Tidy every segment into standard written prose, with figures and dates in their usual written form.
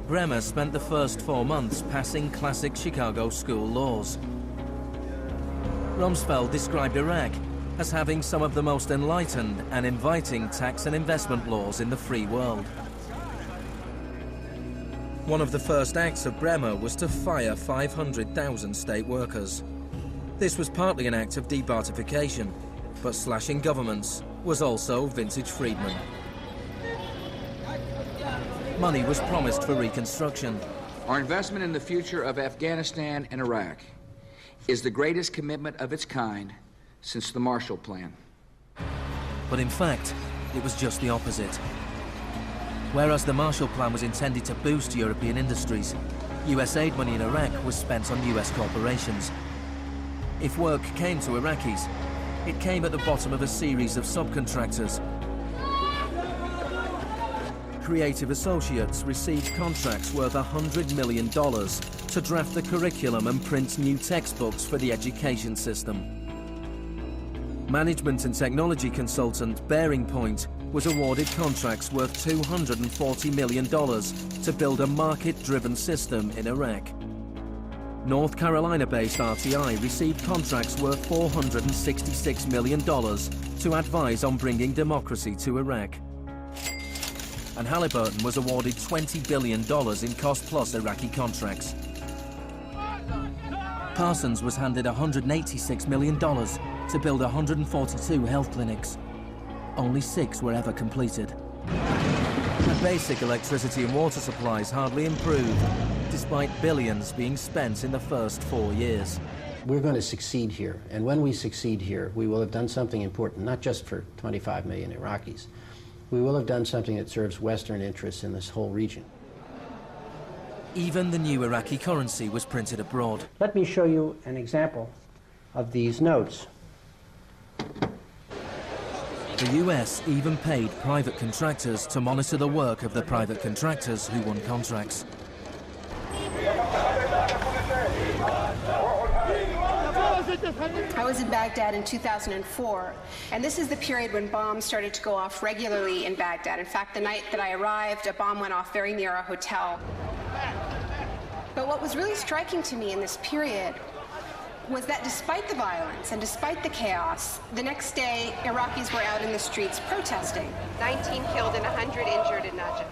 Bremer spent the first 4 months passing classic Chicago school laws. Rumsfeld described Iraq as having some of the most enlightened and inviting tax and investment laws in the free world. One of the first acts of Bremer was to fire 500,000 state workers. This was partly an act of debartification, but slashing governments was also vintage Friedman. Money was promised for reconstruction. Our investment in the future of Afghanistan and Iraq is the greatest commitment of its kind since the Marshall Plan. But in fact, it was just the opposite. Whereas the Marshall Plan was intended to boost European industries, US aid money in Iraq was spent on US corporations. If work came to Iraqis, it came at the bottom of a series of subcontractors. Creative associates received contracts worth $100 million to draft the curriculum and print new textbooks for the education system. Management and technology consultant Bearing Point was awarded contracts worth $240 million to build a market-driven system in Iraq. North Carolina-based RTI received contracts worth $466 million to advise on bringing democracy to Iraq. And Halliburton was awarded $20 billion in cost-plus Iraqi contracts. Parsons was handed $186 million to build 142 health clinics. Only 6 were ever completed. The basic electricity and water supplies hardly improved, despite billions being spent in the first 4 years. We're going to succeed here, and when we succeed here, we will have done something important, not just for 25 million Iraqis. We will have done something that serves Western interests in this whole region. Even the new Iraqi currency was printed abroad. Let me show you an example of these notes. The US even paid private contractors to monitor the work of the private contractors who won contracts. I was in Baghdad in 2004, and this is the period when bombs started to go off regularly in Baghdad. In fact, the night that I arrived, a bomb went off very near our hotel. But what was really striking to me in this period was that despite the violence and despite the chaos, the next day, Iraqis were out in the streets protesting. 19 killed and 100 injured in Najaf.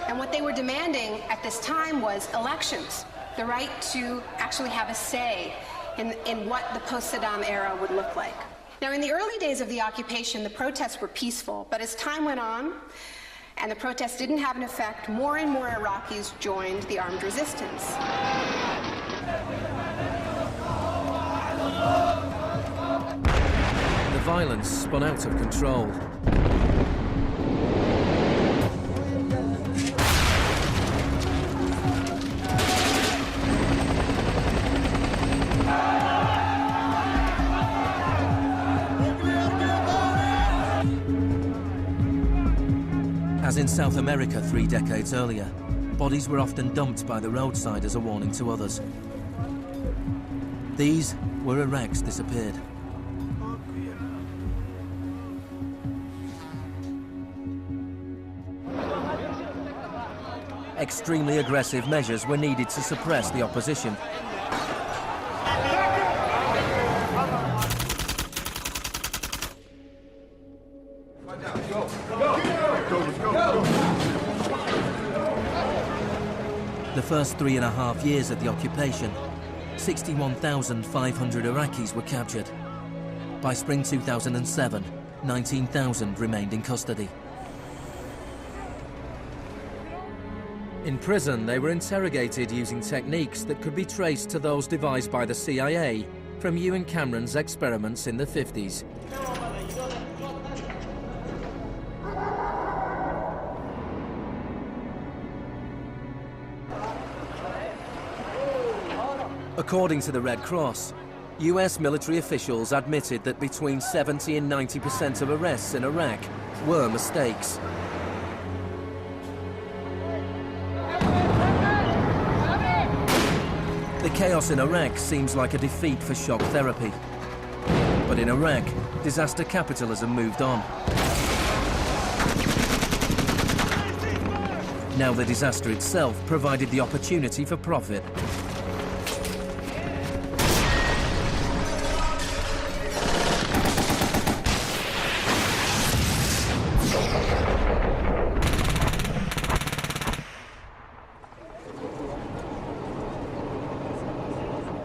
And what they were demanding at this time was elections, the right to actually have a say in what the post-Saddam era would look like. Now, in the early days of the occupation, the protests were peaceful, but as time went on, and the protests didn't have an effect, more and more Iraqis joined the armed resistance. The violence spun out of control. As in South America 3 decades earlier, bodies were often dumped by the roadside as a warning to others. These were Iraq's disappeared. Extremely aggressive measures were needed to suppress the opposition. The first 3.5 years of the occupation, 61,500 Iraqis were captured. By spring 2007, 19,000 remained in custody. In prison, they were interrogated using techniques that could be traced to those devised by the CIA from Ewan Cameron's experiments in the 50s. According to the Red Cross, US military officials admitted that between 70 and 90% of arrests in Iraq were mistakes. The chaos in Iraq seems like a defeat for shock therapy. But in Iraq, disaster capitalism moved on. Now the disaster itself provided the opportunity for profit.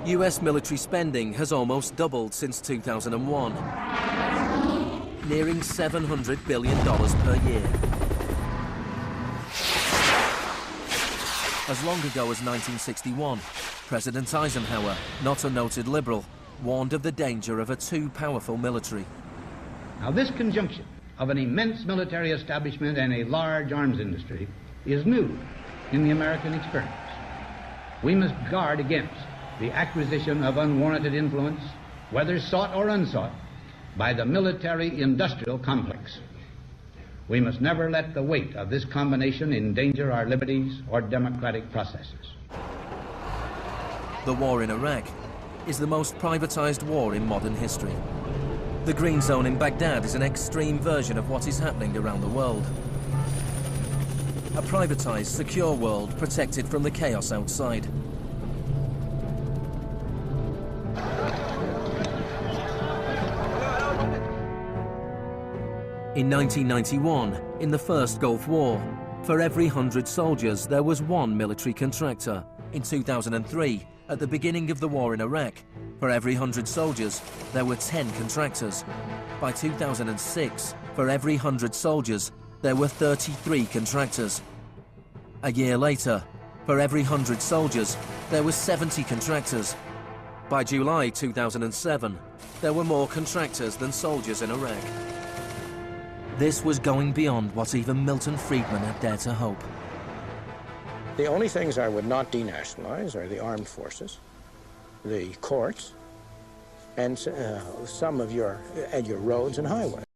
US military spending has almost doubled since 2001, nearing $700 billion per year. As long ago as 1961, President Eisenhower, not a noted liberal, warned of the danger of a too powerful military. Now, this conjunction of an immense military establishment and a large arms industry is new in the American experience. We must guard against the acquisition of unwarranted influence, whether sought or unsought, by the military-industrial complex. We must never let the weight of this combination endanger our liberties or democratic processes. The war in Iraq is the most privatized war in modern history. The Green Zone in Baghdad is an extreme version of what is happening around the world. A privatized, secure world protected from the chaos outside. In 1991, in the First Gulf War, for every 100 soldiers, there was one military contractor. In 2003, at the beginning of the war in Iraq, for every 100 soldiers, there were 10 contractors. By 2006, for every 100 soldiers, there were 33 contractors. A year later, for every 100 soldiers, there were 70 contractors. By July 2007, there were more contractors than soldiers in Iraq. This was going beyond what even Milton Friedman had dared to hope. The only things I would not denationalize are the armed forces, the courts, and some of your roads and highways.